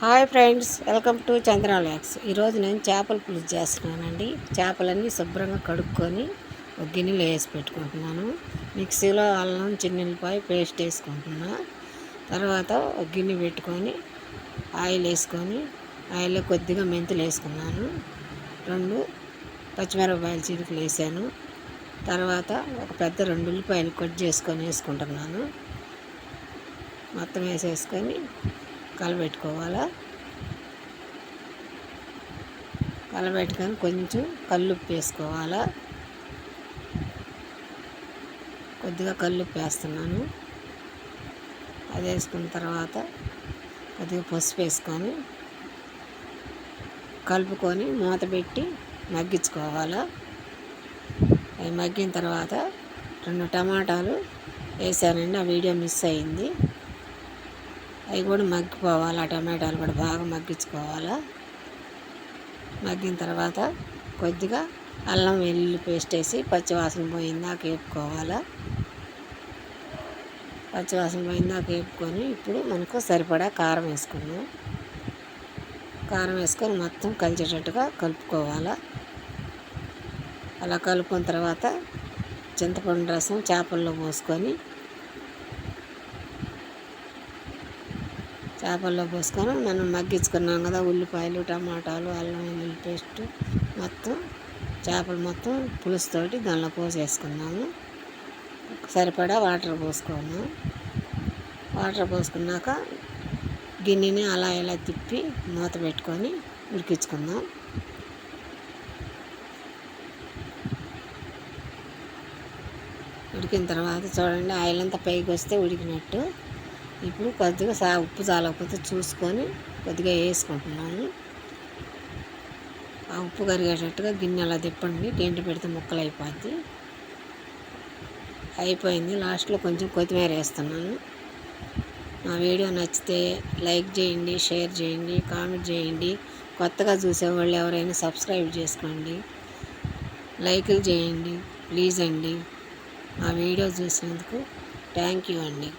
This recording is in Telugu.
హాయ్ ఫ్రెండ్స్, వెల్కమ్ టు చంద్రాలాక్స్. ఈరోజు నేను చేపల పులుసు చేస్తున్నానండి. చేపలన్నీ శుభ్రంగా కడుక్కొని ఒక గిన్నెలో వేసి పెట్టుకుంటున్నాను. మిక్సీలో అల్లం చిన్నుల్లిపాయ పేస్ట్ వేసుకుంటున్నా. తర్వాత ఒక గిన్నె పెట్టుకొని ఆయిల్ వేసుకొని ఆయిల్లో కొద్దిగా మెంతులు వేసుకున్నాను. 2 పచ్చిమిరపకాయలు చిరుకులు వేసాను. తర్వాత ఒక పెద్ద 2 ఉల్లిపాయలు కట్ చేసుకొని వేసుకుంటున్నాను. మొత్తం వేసేసుకొని కలబెట్టుకోవాలా. కలబెట్టుకొని కొంచెం కల్లుప్పు వేసుకోవాలా. కొద్దిగా కల్లుప్పు వేస్తున్నాను. అది వేసుకున్న తర్వాత కొద్దిగా పసుపు వేసుకొని కలుపుకొని మూత పెట్టి మగ్గించుకోవాలా. అవి మగ్గిన తర్వాత 2 టమాటాలు వేసానండి. ఆ వీడియో మిస్ అయింది. అవి కూడా మగ్గిపోవాలి. ఆ టమాటాలు కూడా బాగా మగ్గించుకోవాలా. మగ్గిన తర్వాత కొద్దిగా అల్లం వెల్లుల్లి పేస్ట్ వేసి పచ్చివాసన పోయిందాక వేపుకోవాలా. పచ్చివాసన పోయిందాక వేపుకొని ఇప్పుడు మనకు సరిపడా కారం వేసుకున్నాం. కారం వేసుకొని మొత్తం కలిసేటట్టుగా కలుపుకోవాలా. అలా కలుపుకున్న తర్వాత చింతపండు రసం చేపల్లో పోసుకొని మనం మగ్గించుకున్నాం కదా, ఉల్లిపాయలు టమాటాలు అల్లం వెల్లుల్లి పేస్ట్ మొత్తం చేపలు మొత్తం పులుసుతోటి దానిలో పోసేసుకున్నాము. సరిపడా వాటర్ పోసుకున్నాం. వాటర్ పోసుకున్నాక గిన్నెని అలా ఇలా తిప్పి మూత పెట్టుకొని ఉడికించుకుందాం. ఉడికిన తర్వాత చూడండి, ఆయిల్ అంతా పైకి వస్తే ఉడికినట్టు. ఇప్పుడు కొద్దిగా ఉప్పు చాలకపోతే చూసుకొని కొద్దిగా వేసుకుంటున్నాను. ఆ ఉప్పు కరిగేటట్టుగా గిన్నె అలా తిప్పండి. గంటి పెడితే ముక్కలు అయిపోయింది. లాస్ట్లో కొంచెం కొత్తిమీర వేస్తున్నాను. మా వీడియో నచ్చితే లైక్ చేయండి, షేర్ చేయండి, కామెంట్ చేయండి. కొత్తగా చూసేవాళ్ళు ఎవరైనా సబ్స్క్రైబ్ చేసుకోండి, లైకులు చేయండి ప్లీజ్ అండి. మా వీడియో చూసినందుకు థ్యాంక్ యూ అండి.